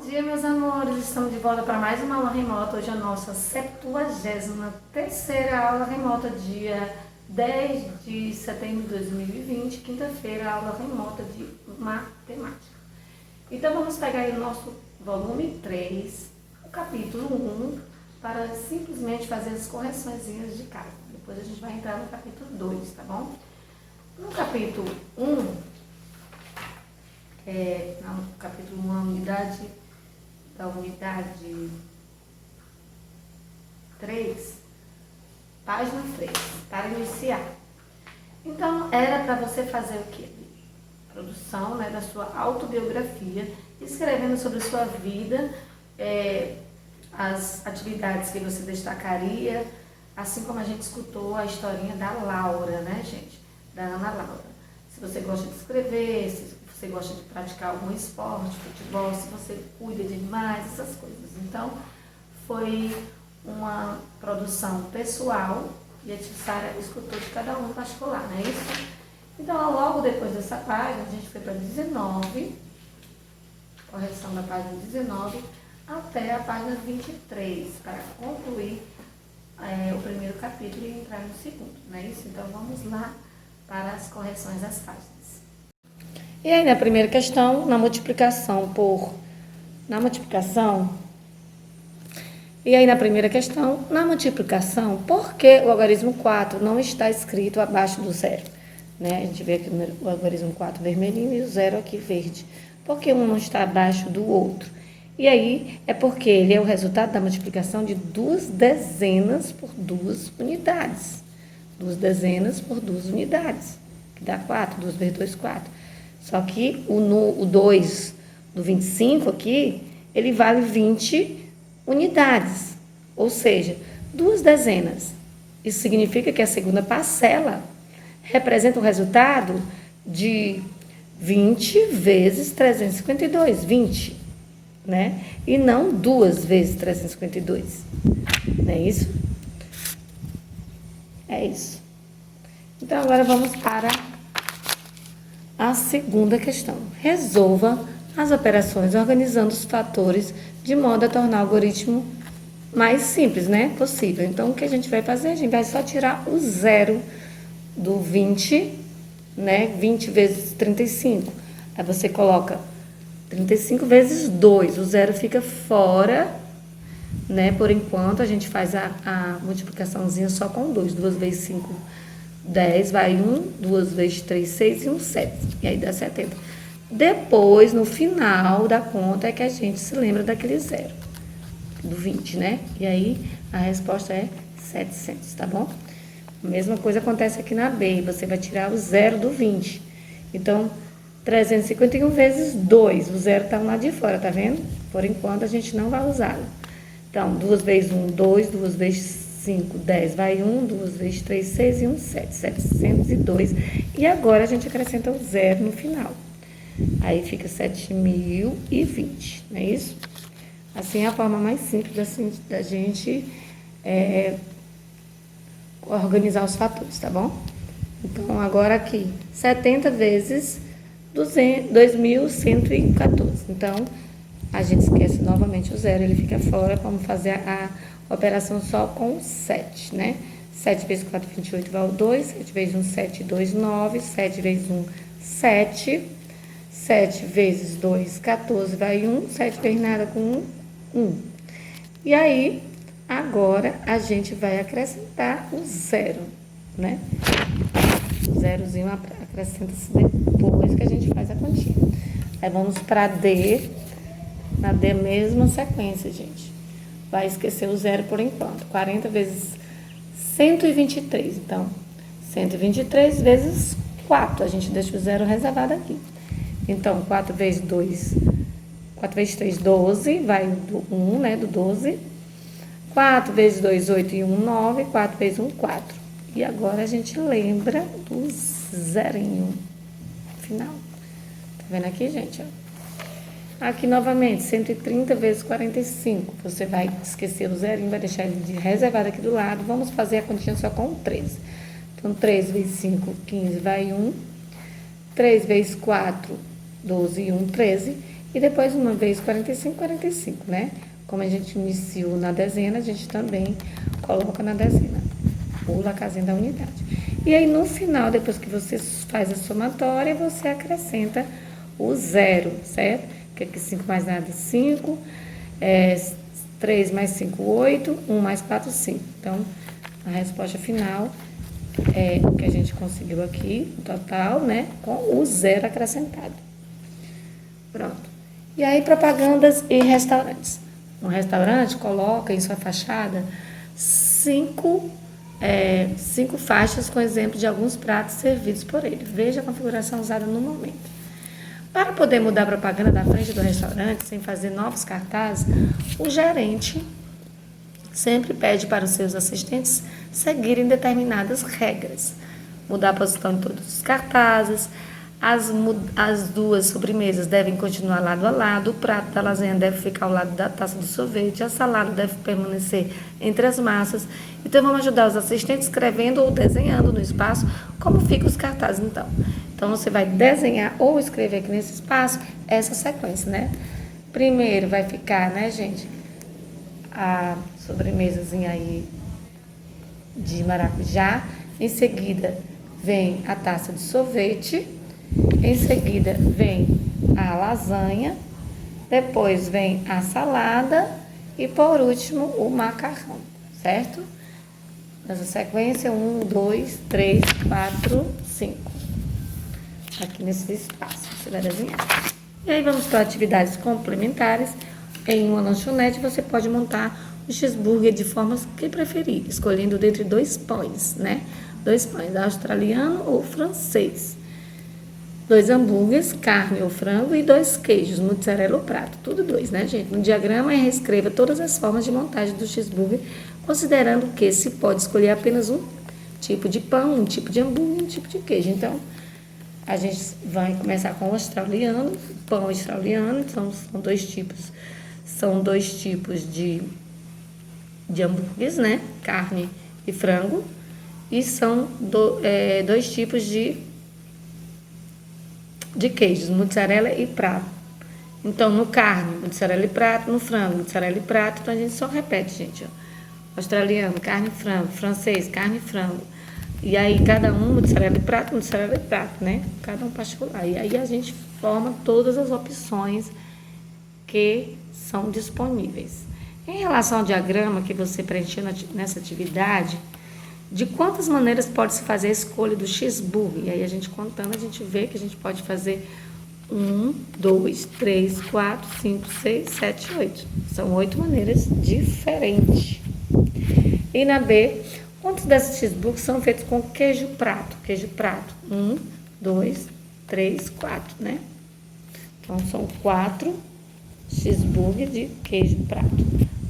dia, meus amores, estamos de volta para mais uma aula remota. Hoje é a nossa 73ª aula remota, dia 10 de setembro de 2020, quinta-feira, aula remota de matemática. Então vamos pegar aí o nosso volume 3, o capítulo 1, para simplesmente fazer as correçõezinhas de casa. Depois a gente vai entrar no capítulo 2, tá bom? No capítulo 1, no capítulo 1, a unidade 3, página 3, para iniciar. Então, era para você fazer o quê? Produção, né, da sua autobiografia, escrevendo sobre a sua vida, as atividades que você destacaria, assim como a gente escutou a historinha da Laura, né, gente? Da Ana Laura. Se você gosta de escrever, se você gosta de praticar algum esporte, futebol, se você cuida de animais, essas coisas. Então, foi uma produção pessoal e a Tissara escutou de cada um particular, não é isso? Então, logo depois dessa página, a gente foi para 19, correção da página 19, até a página 23, para concluir o primeiro capítulo e entrar no segundo, não é isso? Então, vamos lá para as correções das páginas. E aí, na primeira questão, na multiplicação, por que o algarismo 4 não está escrito abaixo do zero? Né? A gente vê aqui o algarismo 4 vermelhinho e o zero aqui verde. Por que um não está abaixo do outro? E aí, é porque ele é o resultado da multiplicação de duas dezenas por duas unidades. Duas dezenas por duas unidades, que dá 4, 2 vezes 2, 4. Só que o 2 do 25 aqui, ele vale 20 unidades, ou seja, duas dezenas. Isso significa que a segunda parcela representa o resultado de 20 vezes 352, 20, né? E não 2 vezes 352, não é isso? É isso. Então, agora vamos para a segunda questão. Resolva as operações organizando os fatores de modo a tornar o algoritmo mais simples, né? Possível. Então, o que a gente vai fazer? A gente vai só tirar o zero do 20, né? 20 vezes 35. Aí você coloca 35 vezes 2. O zero fica fora, né? Por enquanto, a gente faz a multiplicaçãozinha só com 2. 2 vezes 5, 10, vai 1, 2 vezes 3, 6 e 1, 7. E aí dá 70. Depois, no final da conta, é que a gente se lembra daquele zero, do 20, né? E aí, a resposta é 700, tá bom? A mesma coisa acontece aqui na B. Você vai tirar o zero do 20. Então, 351 vezes 2. O zero tá lá de fora, tá vendo? Por enquanto, a gente não vai usá-lo. Então, 2 vezes 1, 2. 2 vezes 5, 10, vai 1, 2 vezes 3, 6 e 1, 7, 702. E agora a gente acrescenta o zero no final. Aí fica 7.020, não é isso? Assim é a forma mais simples assim, da gente organizar os fatores, tá bom? Então, agora aqui, 70 vezes 2.114. Então, a gente esquece novamente o zero, ele fica fora. Vamos fazer a operação só com 7, né? 7 vezes 4, 28, vai o 2. 7 vezes 1, 7, 2, 9. 7 vezes 1, 7. 7 vezes 2, 14, vai 1. 7 vezes nada com 1, 1. E aí, agora, a gente vai acrescentar o zero, né? O zerozinho acrescenta-se depois que a gente faz a continha. Aí, vamos para D. Na D, mesma sequência, gente. Vai esquecer o zero por enquanto. 40 vezes 123. Então, 123 vezes 4. A gente deixa o zero reservado aqui. Então, 4 vezes 2, 4 vezes 3, 12. Vai do 1, né? Do 12. 4 vezes 2, 8 e 1, 9. 4 vezes 1, 4. E agora a gente lembra do zerinho final. Tá vendo aqui, gente? Ó. Aqui, novamente, 130 vezes 45. Você vai esquecer o zerinho, vai deixar ele reservado aqui do lado. Vamos fazer a continha só com 13. Então, 3 vezes 5, 15, vai 1. 3 vezes 4, 12 e 1, 13. E depois uma vez 45, 45, né? Como a gente iniciou na dezena, a gente também coloca na dezena. Pula a casinha da unidade. E aí no final, depois que você faz a somatória, você acrescenta o zero, certo? Que aqui 5 mais nada, 5. 3 mais 5, 8. 1 mais 4, 5. Então, a resposta final é o que a gente conseguiu aqui, o total, né? Com o zero acrescentado. Pronto. E aí, propagandas e restaurantes. Um restaurante coloca em sua fachada 5 faixas com exemplo de alguns pratos servidos por ele. Veja a configuração usada no momento. Para poder mudar a propaganda da frente do restaurante, sem fazer novos cartazes, o gerente sempre pede para os seus assistentes seguirem determinadas regras. Mudar a posição de todos os cartazes, as duas sobremesas devem continuar lado a lado, o prato da lasanha deve ficar ao lado da taça de sorvete, a salada deve permanecer entre as massas. Então, vamos ajudar os assistentes escrevendo ou desenhando no espaço como ficam os cartazes, então. Então, você vai desenhar ou escrever aqui nesse espaço essa sequência, né? Primeiro vai ficar, né, gente, a sobremesazinha aí de maracujá. Em seguida, vem a taça de sorvete. Em seguida, vem a lasanha. Depois, vem a salada. E, por último, o macarrão, certo? Nessa sequência, 1, 2, 3, 4, 5. Aqui nesse espaço, você vai desenhar. E aí, vamos para atividades complementares. Em uma lanchonete, você pode montar o cheeseburger de formas que preferir, escolhendo dentre 2 pães, né? 2 pães, australiano ou francês. 2 hambúrgueres, carne ou frango e 2 queijos, mozzarella ou prato. Tudo 2, né, gente? No diagrama, reescreva todas as formas de montagem do cheeseburger, considerando que se pode escolher apenas um tipo de pão, um tipo de hambúrguer e um tipo de queijo. Então, a gente vai começar com o australiano, pão australiano. Então, são 2 tipos. São 2 tipos de hambúrgueres, né? Carne e frango. E são 2 tipos de queijos, mozzarella e prato. Então, no carne, mozzarella e prato, no frango, mozzarella e prato. Então, a gente só repete, gente, ó. Australiano, carne e frango. Francês, carne e frango. E aí, cada um, mozzarella e prato, né? Cada um particular. E aí, a gente forma todas as opções que são disponíveis. Em relação ao diagrama que você preencheu nessa atividade, de quantas maneiras pode-se fazer a escolha do cheeseburger? E aí, a gente contando, a gente vê que a gente pode fazer 1, 2, 3, 4, 5, 6, 7, 8. São 8 maneiras diferentes. E na B, quantos desses cheeseburgers são feitos com queijo prato? Queijo prato. 1, 2, 3, 4, né? Então, são 4 cheeseburger de queijo prato.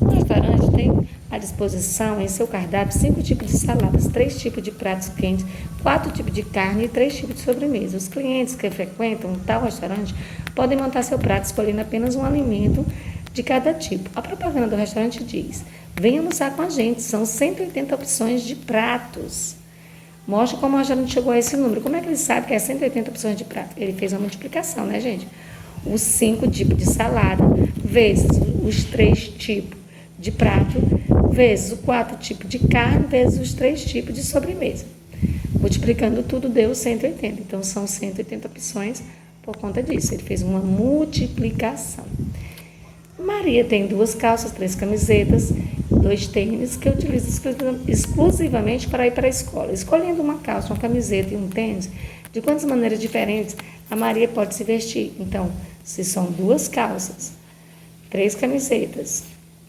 O restaurante tem à disposição em seu cardápio 5 tipos de saladas, 3 tipos de pratos quentes, 4 tipos de carne e 3 tipos de sobremesa. Os clientes que frequentam tal restaurante podem montar seu prato escolhendo apenas um alimento de cada tipo. A propaganda do restaurante diz: venha almoçar com a gente, são 180 opções de pratos. Mostra como o restaurante chegou a esse número. Como é que ele sabe que é 180 opções de prato? Ele fez uma multiplicação, né, gente? Os 5 tipos de salada, vezes os 3 tipos de prato, vezes os 4 tipos de carne, vezes os 3 tipos de sobremesa. Multiplicando tudo, deu 180. Então, são 180 opções por conta disso. Ele fez uma multiplicação. Maria tem 2 calças, 3 camisetas, 2 tênis que utiliza exclusivamente para ir para a escola. Escolhendo uma calça, uma camiseta e um tênis, de quantas maneiras diferentes a Maria pode se vestir? Então, se são 2 calças, 3 camisetas,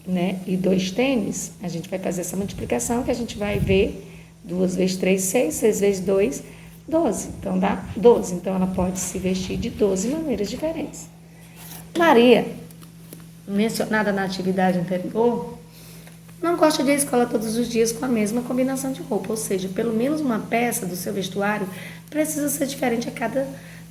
né, e 2 tênis, a gente vai fazer essa multiplicação que a gente vai ver 2 vezes 3, 6, 6 vezes 2, 12. Então, dá 12. Então, ela pode se vestir de 12 maneiras diferentes. Maria, mencionada na atividade anterior, não gosta de ir à escola todos os dias com a mesma combinação de roupa, ou seja, pelo menos uma peça do seu vestuário precisa ser diferente a cada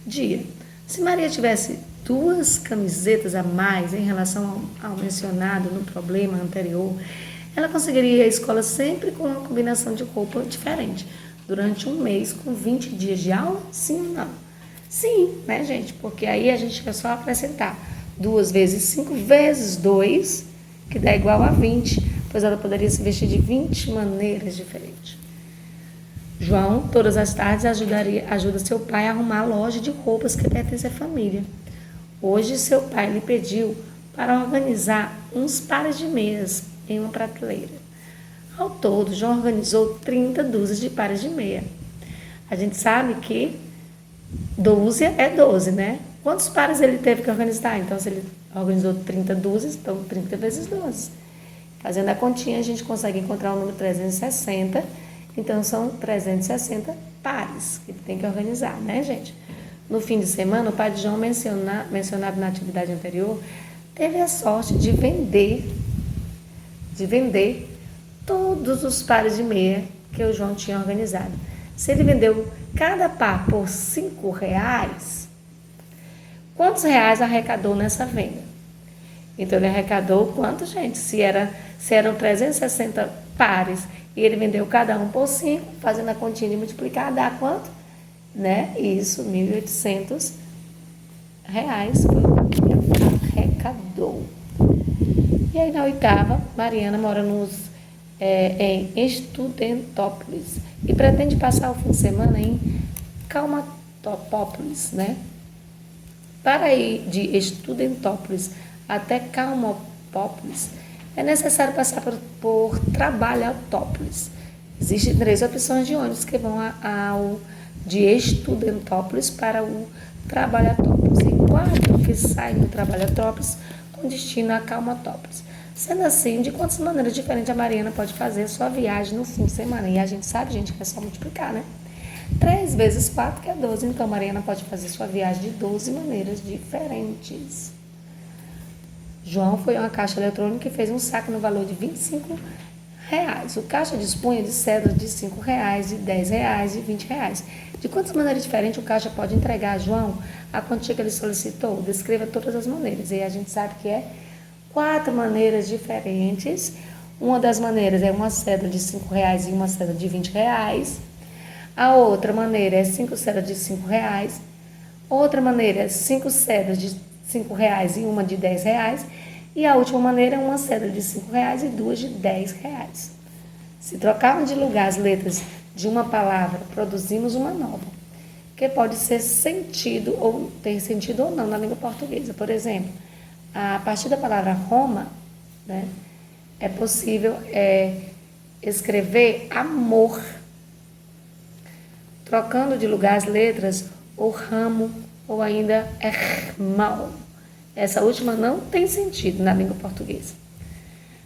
dia. Se Maria tivesse 2 camisetas a mais em relação ao mencionado no problema anterior, ela conseguiria ir à escola sempre com uma combinação de roupa diferente, durante um mês com 20 dias de aula? Sim ou não? Sim, né, gente? Porque aí a gente vai só acrescentar 2 vezes 5 vezes 2, que dá igual a 20, pois ela poderia se vestir de 20 maneiras diferentes. João, todas as tardes, ajuda seu pai a arrumar a loja de roupas que pertence à família. Hoje, seu pai lhe pediu para organizar uns pares de meias em uma prateleira. Ao todo, João organizou 30 dúzias de pares de meia. A gente sabe que 12 é 12, né? Quantos pares ele teve que organizar? Então, se ele organizou 30 dúzias, então 30 vezes 12. Fazendo a continha, a gente consegue encontrar o número 360. Então, são 360 pares que ele tem que organizar, né, gente? No fim de semana, o pai de João, mencionado na atividade anterior, teve a sorte de vender todos os pares de meia que o João tinha organizado. Se ele vendeu cada par por R$5, quantos reais arrecadou nessa venda? Então, ele arrecadou quanto, gente? Se eram 360 pares e ele vendeu cada um por 5, fazendo a continha de multiplicar, dá quanto? Né? Isso, R$1.800 foi o que arrecadou. E aí, na 8ª, Mariana mora em Estudentópolis e pretende passar o fim de semana em Calmatópolis, né? Para ir de Estudentópolis até Calmatópolis, é necessário passar por Trabalhatópolis. Existem 3 opções de ônibus que vão de Estudentópolis para o Trabalhatópolis e 4 que saem do Trabalhatópolis com destino a Calmatópolis. Sendo assim, de quantas maneiras diferentes a Mariana pode fazer sua viagem no fim de semana? E a gente sabe, gente, que é só multiplicar, né? 3 vezes 4, que é 12. Então, a Mariana pode fazer sua viagem de 12 maneiras diferentes. João foi a uma caixa eletrônica e fez um saque no valor de R$25. O caixa dispunha de cédulas de R$5, de R$10 e R$20. De quantas maneiras diferentes o caixa pode entregar a João a quantia que ele solicitou? Descreva todas as maneiras. E a gente sabe que é 4 maneiras diferentes. Uma das maneiras é uma cédula de R$5 e uma cédula de R$20. A outra maneira é 5 cédulas de R$5. Outra maneira é 5 cédulas de R$5 e uma de R$10. E a última maneira é uma cédula de R$5 e 2 de R$10. Se trocarmos de lugar as letras de uma palavra, produzimos uma nova, que pode ser sentido ou ter sentido ou não na língua portuguesa. Por exemplo, a partir da palavra Roma, né, é possível escrever amor, trocando de lugar as letras, ou ramo, ou ainda irmão. Essa última não tem sentido na língua portuguesa.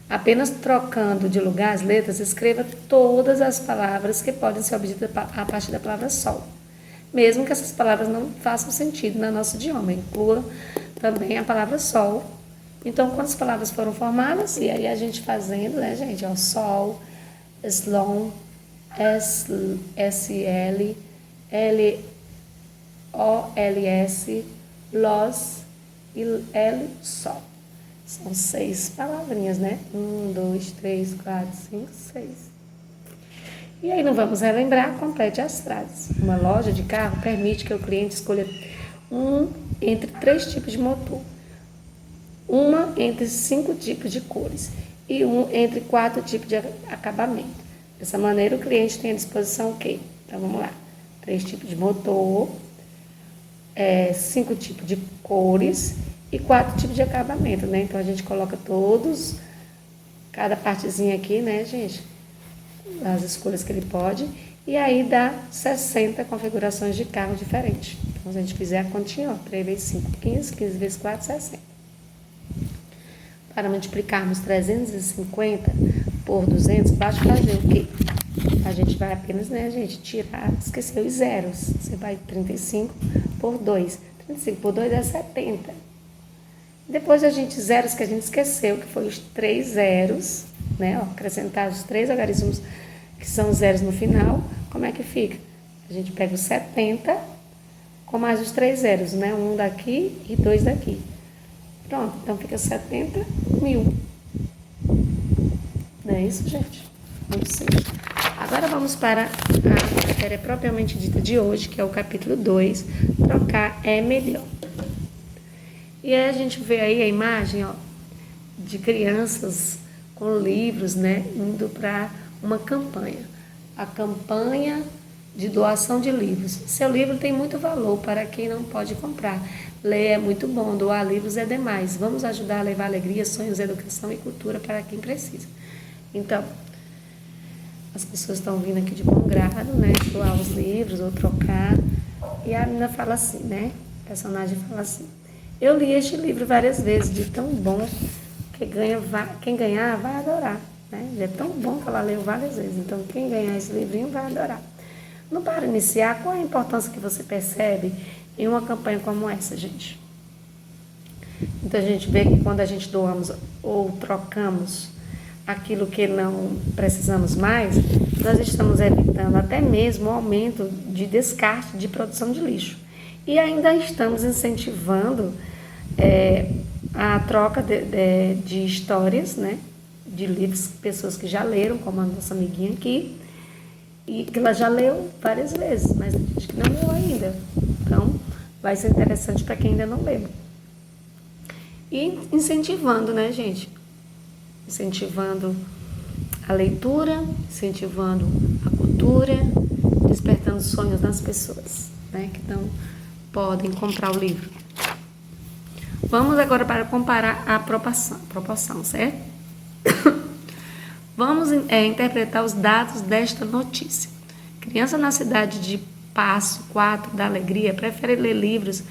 Apenas trocando de lugar as letras, escreva todas as palavras que podem ser obtidas a partir da palavra sol, mesmo que essas palavras não façam sentido no nosso idioma. Inclua também a palavra sol. Então, quantas palavras foram formadas? E aí a gente fazendo, né, gente? Ó, sol, slom, SL, LOLS, los e L só. São 6 palavrinhas, né? 1, 2, 3, 4, 5, 6. E aí não vamos relembrar, complete as frases. Uma loja de carro permite que o cliente escolha entre 3 tipos de motor, uma entre 5 tipos de cores e entre 4 tipos de acabamento. Dessa maneira, o cliente tem à disposição o quê? Então, vamos lá. 3 tipos de motor, 5 tipos de cores e 4 tipos de acabamento, né? Então, a gente coloca cada partezinha aqui, né, gente? As escolhas que ele pode. E aí, dá 60 configurações de carro diferentes. Então, se a gente fizer a continha, ó, 3 vezes 5, 15, 15 vezes 4, 60. Para multiplicarmos 350 por 200, basta fazer o quê? A gente vai apenas, né, gente, esquecer os zeros. Você vai 35 por 2. 35 por 2 é 70. Depois a gente, zeros que a gente esqueceu, que foi os 3 zeros, né, ó, acrescentar os 3 algarismos que são zeros no final, como é que fica? A gente pega os 70 com mais os 3 zeros, né, um daqui e 2 daqui. Pronto, então fica 70 mil. Não é isso, gente? Muito simples. Agora vamos para a matéria propriamente dita de hoje, que é o capítulo 2, trocar é melhor. E aí a gente vê aí a imagem, ó, de crianças com livros, né, indo para uma campanha. A campanha de doação de livros. Seu livro tem muito valor para quem não pode comprar. Ler é muito bom, doar livros é demais. Vamos ajudar a levar alegria, sonhos, educação e cultura para quem precisa. Então, as pessoas estão vindo aqui de bom grado, né, doar os livros ou trocar. E a menina fala assim, né, o personagem fala assim: eu li este livro várias vezes, de tão bom que quem ganhar vai adorar. Né? É tão bom que ela leu várias vezes, então quem ganhar esse livrinho vai adorar. No para iniciar, qual é a importância que você percebe em uma campanha como essa, gente? Então a gente vê que quando a gente doamos ou trocamos aquilo que não precisamos mais, nós estamos evitando até mesmo o aumento de descarte de produção de lixo. E ainda estamos incentivando a troca de histórias, né, de livros, pessoas que já leram, como a nossa amiguinha aqui, e que ela já leu várias vezes, mas tem gente que não leu ainda. Então, vai ser interessante para quem ainda não leu. E incentivando, né, gente? Incentivando a leitura, incentivando a cultura, despertando sonhos nas pessoas, né, que não podem comprar o livro. Vamos agora para comparar a proporção, certo? Vamos interpretar os dados desta notícia. Criança na cidade de Passo 4 da Alegria prefere ler livros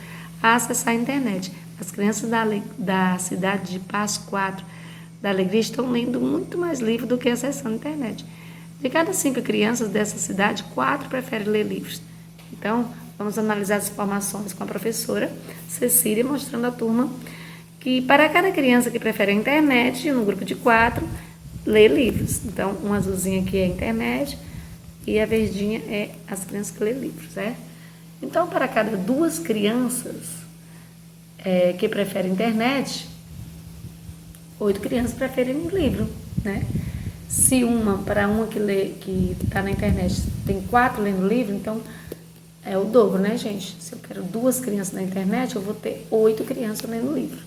a acessar a internet. As crianças da cidade de Passo 4 da Alegria estão lendo muito mais livros do que acessando a internet. De cada 5 crianças dessa cidade, 4 preferem ler livros. Então, vamos analisar as informações com a professora Cecília, mostrando à turma que para cada criança que prefere a internet, no grupo de 4, lê livros. Então, uma azulzinha aqui é a internet e a verdinha é as crianças que lê livros, certo? Então, para cada 2 crianças que preferem internet, 8 crianças preferem um livro, né? Se para uma que está na internet tem 4 lendo livro, então é o dobro, né, gente? Se eu quero 2 crianças na internet, eu vou ter 8 crianças lendo livro,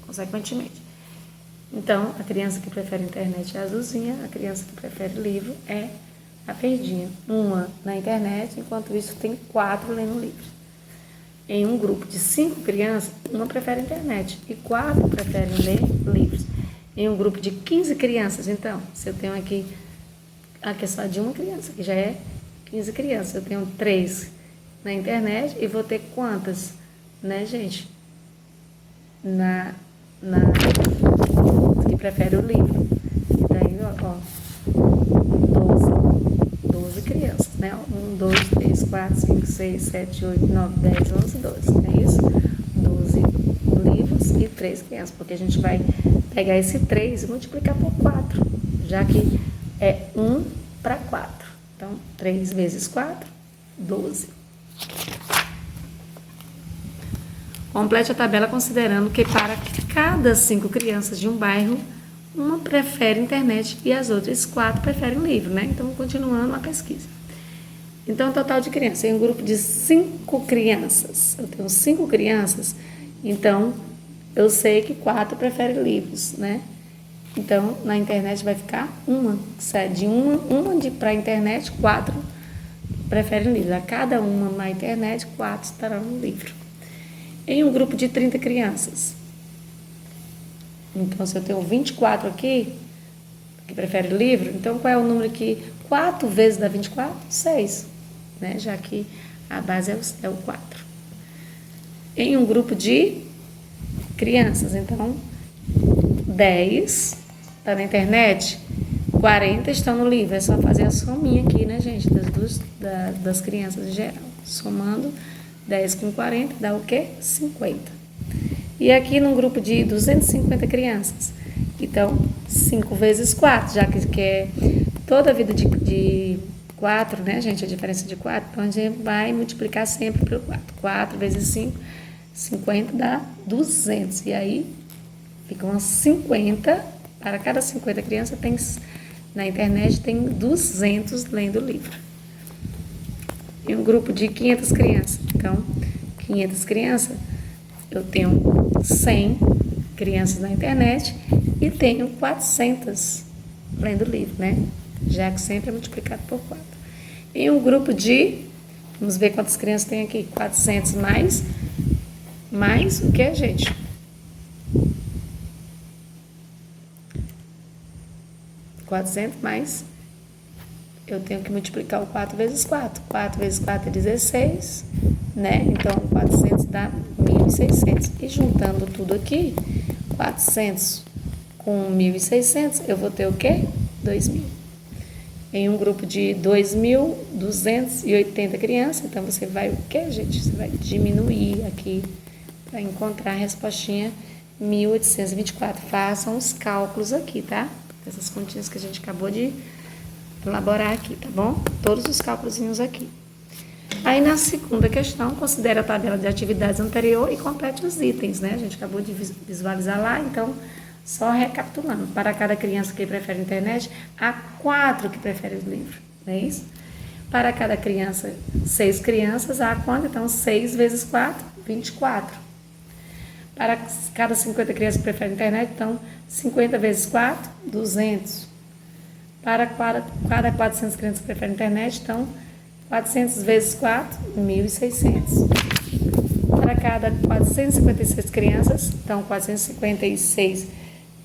consequentemente. Então, a criança que prefere internet é a azulzinha, a criança que prefere livro é a verdinha. Uma na internet, enquanto isso tem 4 lendo livros. Em um grupo de 5 crianças, uma prefere internet e 4 preferem ler livros. Em um grupo de 15 crianças, então, se eu tenho aqui a questão de uma criança, que já é 15 crianças, eu tenho 3 na internet e vou ter quantas, né, gente? Que prefere o livro. E daí, ó, 12 crianças, né? 1, 2, 3, 4, 5, 6, 7, 8, 9, 10, 11, 12. É isso? 12 livros e 3 crianças, porque a gente vai pegar esse 3 e multiplicar por 4, já que é 1 para 4. Então, 3 vezes 4, 12. Complete a tabela considerando que para cada 5 crianças de um bairro, uma prefere internet e as outras 4 preferem livro, né? Então, continuando a pesquisa. Então, total de crianças. Em um grupo de 5 crianças, eu tenho 5 crianças, então eu sei que 4 preferem livros, né? Então, na internet vai ficar uma. De uma para a internet, 4 preferem livro. A cada uma na internet, 4 estarão no livro. Em um grupo de 30 crianças. Então, se eu tenho 24 aqui, que preferem livro, então qual é o número aqui? 4 vezes dá 24? 6, né? Já que a base é o 4. Em um grupo de crianças, então, 10 está na internet, 40 estão no livro. É só fazer a sominha aqui, né, gente, das crianças em geral. Somando 10 com 40 dá o quê? 50. E aqui num grupo de 250 crianças. Então, 5 vezes 4, já que é toda a vida de 4, né, gente? A diferença de 4. Então, a gente vai multiplicar sempre pelo 4. 4 vezes 5, 50 dá 200. E aí, ficam 50. Para cada 50 crianças, na internet tem 200 lendo livro. E um grupo de 500 crianças. Então, 500 crianças, eu tenho 100 crianças na internet e tenho 400 lendo livro, né? Já que sempre é multiplicado por 4. Em um grupo de, vamos ver quantas crianças tem aqui, 400 mais o que, gente? Mais, eu tenho que multiplicar o 4 vezes 4. 4 vezes 4 é 16, né? Então, 400 dá 1.600. E juntando tudo aqui, 400 com 1.600, eu vou ter o quê? 2.000. Em um grupo de 2.280 crianças, então você vai o quê, gente? Você vai diminuir aqui para encontrar a respostinha 1.824. Façam os cálculos aqui, tá? Essas continhas que a gente acabou de elaborar aqui, tá bom? Todos os cálculos aqui. Aí, na segunda questão, considere a tabela de atividades anterior e complete os itens, né? A gente acabou de visualizar lá, então, só recapitulando. Para cada criança que prefere a internet, há 4 que preferem o livro, não é isso? Para cada criança, 6 crianças, há quanto? Então, 6 vezes 4, 24. Para cada 50 crianças que preferem a internet, então, 50 vezes 4, 200. Para cada 400 crianças que preferem a internet, então, 400 vezes 4, 1.600. Para cada 456 crianças, então, 456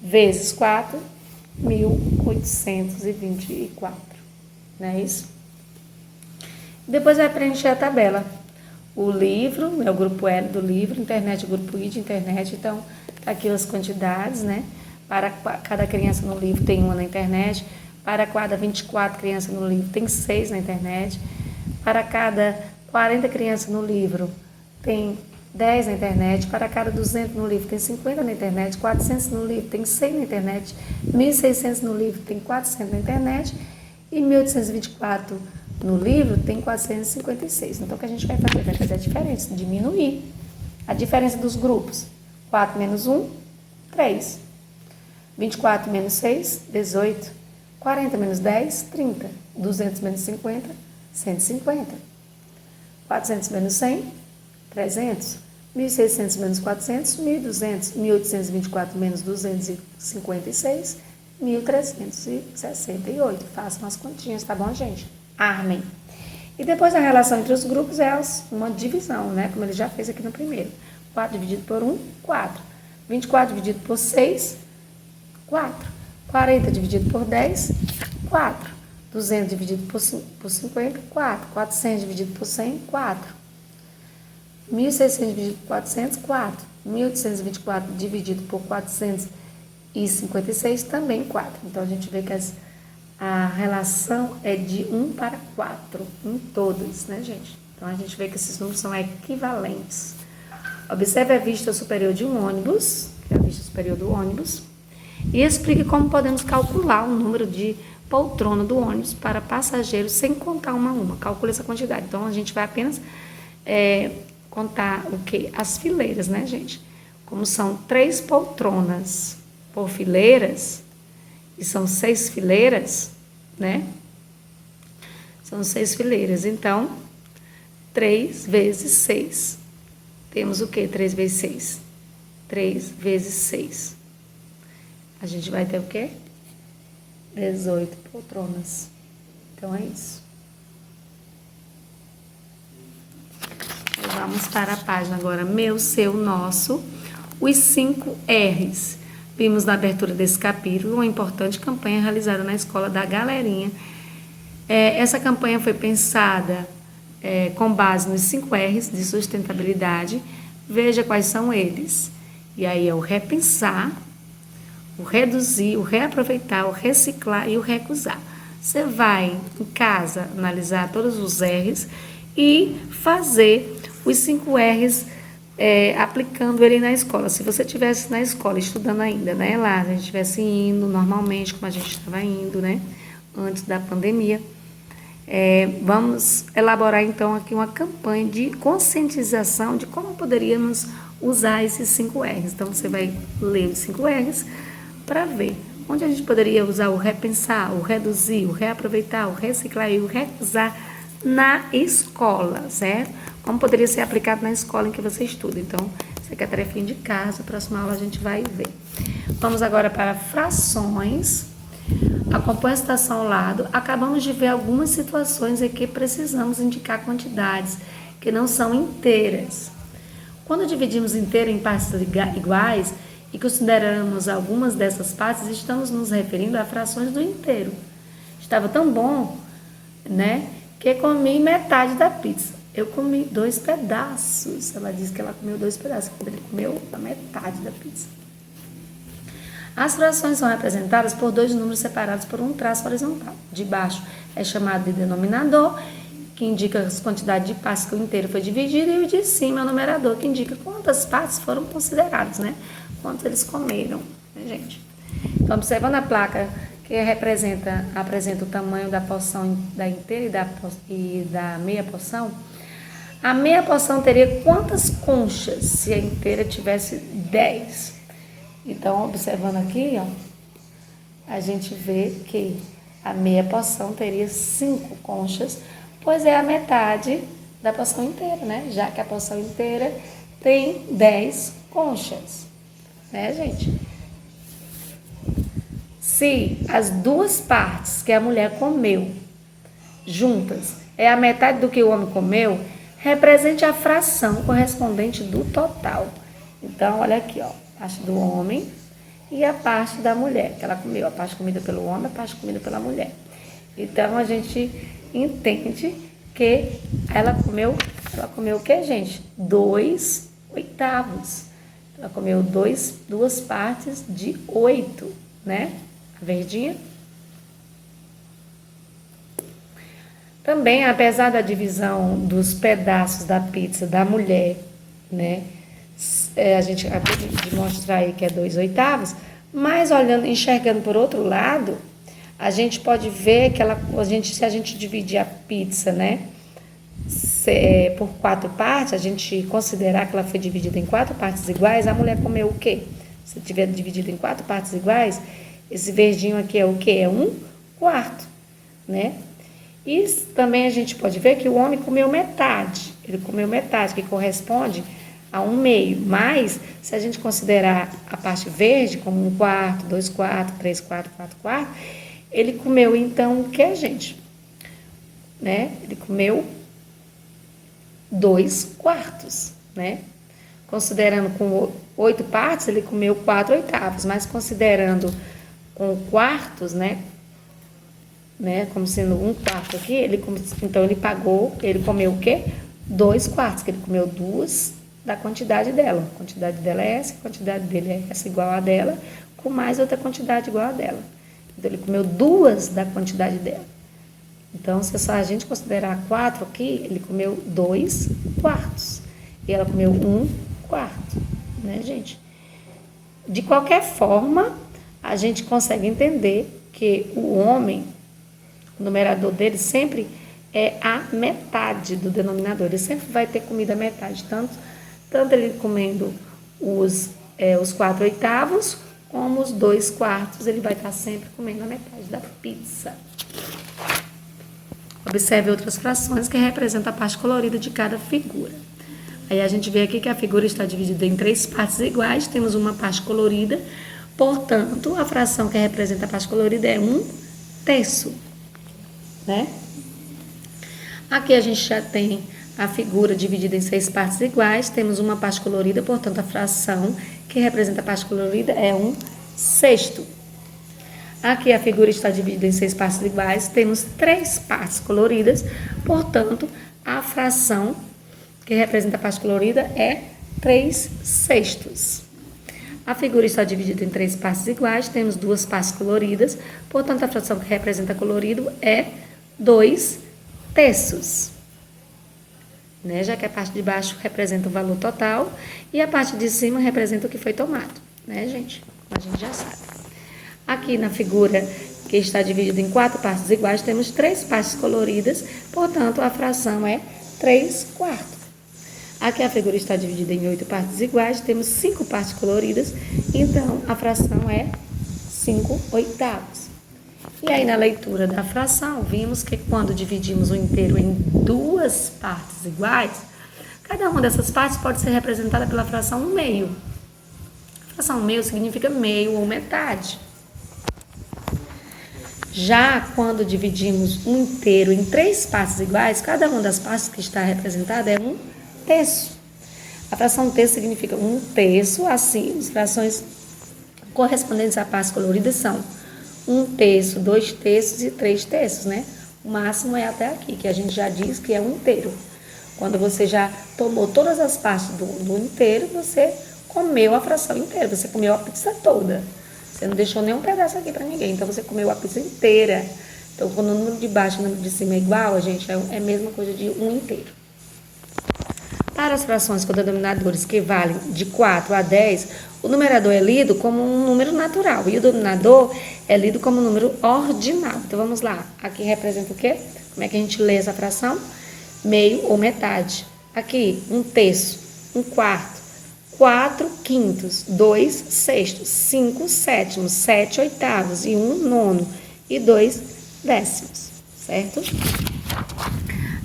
vezes 4, 1.824. Não é isso? Depois vai preencher a tabela. O livro, é o grupo L do livro, internet, o grupo I de internet. Então, tá aqui as quantidades, né? Para cada criança no livro tem 1 na internet. Para cada 24 crianças no livro tem 6 na internet. Para cada 40 crianças no livro tem 10 na internet. Para cada 200 no livro tem 50 na internet. 400 no livro tem 100 na internet. 1.600 no livro tem 400 na internet. E 1.824 no livro tem 456. Então, o que a gente vai fazer? Vai fazer a diferença, diminuir a diferença dos grupos. 4 menos 1, 3. 24 menos 6, 18. 40 menos 10, 30. 200 menos 50, 150. 400 menos 100, 300. 1.600 menos 400, 1.200. 1.824 menos 256, 1.368. Façam as continhas, tá bom, gente? Armem. E depois a relação entre os grupos é uma divisão, né? Como ele já fez aqui no primeiro. 4 dividido por 1, 4. 24 dividido por 6, 4. 40 dividido por 10, 4. 200 dividido por 50, 4. 400 dividido por 100, 4. 1.600 dividido por 400, 4. 1.824 dividido por 456, também 4. Então, a gente vê que a relação é de 1 para 4 em todas, né, gente? Então, a gente vê que esses números são equivalentes. Observe a vista superior de um ônibus, que é a vista superior do ônibus, e explique como podemos calcular o número de poltrona do ônibus para passageiros sem contar uma a uma. Calcule essa quantidade. Então, a gente vai apenas contar o quê? As fileiras, né, gente? Como são 3 poltronas por fileiras, e são 6 fileiras, né? São 6 fileiras. Então, 3 vezes 6. Temos o quê? 3 vezes 6. 3 vezes 6. A gente vai ter o quê? 18 poltronas. Então, é isso. Vamos para a página agora. Meu, seu, nosso. Os 5 R's. Vimos na abertura desse capítulo uma importante campanha realizada na escola da Galerinha. Essa campanha foi pensada com base nos 5 R's de sustentabilidade. Veja quais são eles. E aí é o repensar, o reduzir, o reaproveitar, o reciclar e o recusar. Você vai em casa analisar todos os R's e fazer os 5 R's aplicando ele na escola. Se você estivesse na escola estudando ainda, né, lá, a gente estivesse indo normalmente, como a gente estava indo, né, antes da pandemia, vamos elaborar então aqui uma campanha de conscientização de como poderíamos usar esses 5 R's. Então, você vai ler os 5 R's para ver onde a gente poderia usar o repensar, o reduzir, o reaproveitar, o reciclar e o recusar na escola, certo? Como poderia ser aplicado na escola em que você estuda. Então, isso Fica a tarefinha de casa, próxima aula a gente vai ver. Vamos agora para frações. Acompanhe a citação ao lado. Acabamos de ver algumas situações em que precisamos indicar quantidades que não são inteiras. Quando dividimos inteiro em partes iguais e consideramos algumas dessas partes, estamos nos referindo a frações do inteiro. Estava tão bom, né, que comi metade da pizza. Eu comi 2 pedaços. Ela disse que ela comeu 2 pedaços. Ele comeu a metade da pizza. As frações são representadas por 2 números separados por um traço horizontal. De baixo é chamado de denominador, que indica as quantidades de partes que o inteiro foi dividido, e o de cima é o numerador, que indica quantas partes foram consideradas, né? Quantos eles comeram, né, gente? Então, observando a placa que apresenta o tamanho da porção da inteira e da meia porção, a meia porção teria quantas conchas se a inteira tivesse 10? Então, observando aqui, ó, a gente vê que a meia porção teria 5 conchas, pois é a metade da porção inteira, né? Já que a porção inteira tem 10 conchas, né, gente? Se as 2 partes que a mulher comeu juntas é a metade do que o homem comeu, represente a fração correspondente do total. Então, olha aqui, ó, a parte do homem e a parte da mulher, que ela comeu, a parte comida pelo homem, a parte comida pela mulher. Então, a gente entende que ela comeu o que, gente? 2 oitavos. Ela comeu 2 partes de 8, né? A verdinha. Também, apesar da divisão dos pedaços da pizza da mulher, né? A gente acabou de mostrar aí que é 2 oitavos, mas enxergando por outro lado, a gente pode ver que se a gente dividir a pizza, né, por 4 partes, a gente considerar que ela foi dividida em 4 partes iguais, a mulher comeu o quê? Se tiver dividido em 4 partes iguais, esse verdinho aqui é o quê? É 1/4, né? E também a gente pode ver que o homem comeu metade. Ele comeu metade, que corresponde a 1/2. Mas, se a gente considerar a parte verde como 1/4, 2/4, 3/4, 4/4, ele comeu, então, o que, gente? Né? Ele comeu 2/4, né? Considerando com 8 partes, ele comeu 4 oitavos. Mas considerando com quartos, né? Como sendo 1/4 aqui, então ele comeu o quê? 2/4, que ele comeu 2 da quantidade dela. A quantidade dela é essa, a quantidade dele é essa igual a dela, com mais outra quantidade igual a dela. Então, ele comeu 2 da quantidade dela. Então, se só a gente considerar 4 aqui, ele comeu 2/4. E ela comeu 1/4, né, gente? De qualquer forma, a gente consegue entender que o homem, o numerador dele sempre é a metade do denominador. Ele sempre vai ter comido a metade, tanto ele comendo os 4 oitavos, como os 2/4, ele vai estar sempre comendo a metade da pizza. Observe outras frações que representam a parte colorida de cada figura. Aí a gente vê aqui que a figura está dividida em 3 partes iguais, temos uma parte colorida, portanto, a fração que representa a parte colorida é 1/3, né? Aqui a gente já tem a figura dividida em 6 partes iguais, temos uma parte colorida, portanto, a fração que representa a parte colorida é 1/6. Aqui a figura está dividida em 6 partes iguais, temos 3 partes coloridas, portanto, a fração que representa a parte colorida é 3/6. A figura está dividida em 3 partes iguais, temos 2 partes coloridas, portanto, a fração que representa colorido é 2/3. Né? Já que a parte de baixo representa o valor total e a parte de cima representa o que foi tomado, né, gente? Como a gente já sabe. Aqui na figura que está dividida em 4 partes iguais, temos 3 partes coloridas, portanto, a fração é 3/4. Aqui a figura está dividida em 8 partes iguais, temos 5 partes coloridas, então a fração é 5/8. E aí na leitura da fração, vimos que quando dividimos o inteiro em 2 partes iguais, Cada uma dessas partes pode ser representada pela fração 1/2. A fração 1/2 significa meio ou metade. Já quando dividimos um inteiro em 3 partes iguais, cada uma das partes que está representada é 1/3. A fração 1/3 significa 1/3, assim, as frações correspondentes a partes coloridas são 1/3, 2/3 e 3/3, né? O máximo é até aqui, que a gente já diz que é 1/3. Quando você já tomou todas as partes do inteiro, você comeu a fração inteira, você comeu a pizza toda. Você não deixou nenhum pedaço aqui para ninguém, então você comeu a pizza inteira. Então, quando o número de baixo e o número de cima é igual, gente, é a mesma coisa de 1/3. Para as frações com denominadores que valem de 4 a 10, o numerador é lido como um número natural e o denominador é lido como um número ordinal. Então, vamos lá. Aqui representa o quê? Como é que a gente lê essa fração? Meio ou metade. Aqui, 1/3, 1/4, 4/5, 2/6, 5/7, 7/8 e 1/9 e 2/10, certo?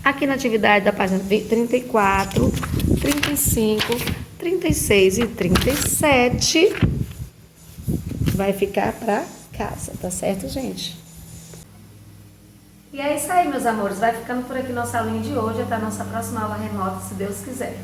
Aqui na atividade da página 34, 35, 36 e 37 vai ficar para casa, tá certo, gente? E é isso aí, meus amores. Vai ficando por aqui nossa aulinha de hoje. Até a nossa próxima aula remota, se Deus quiser.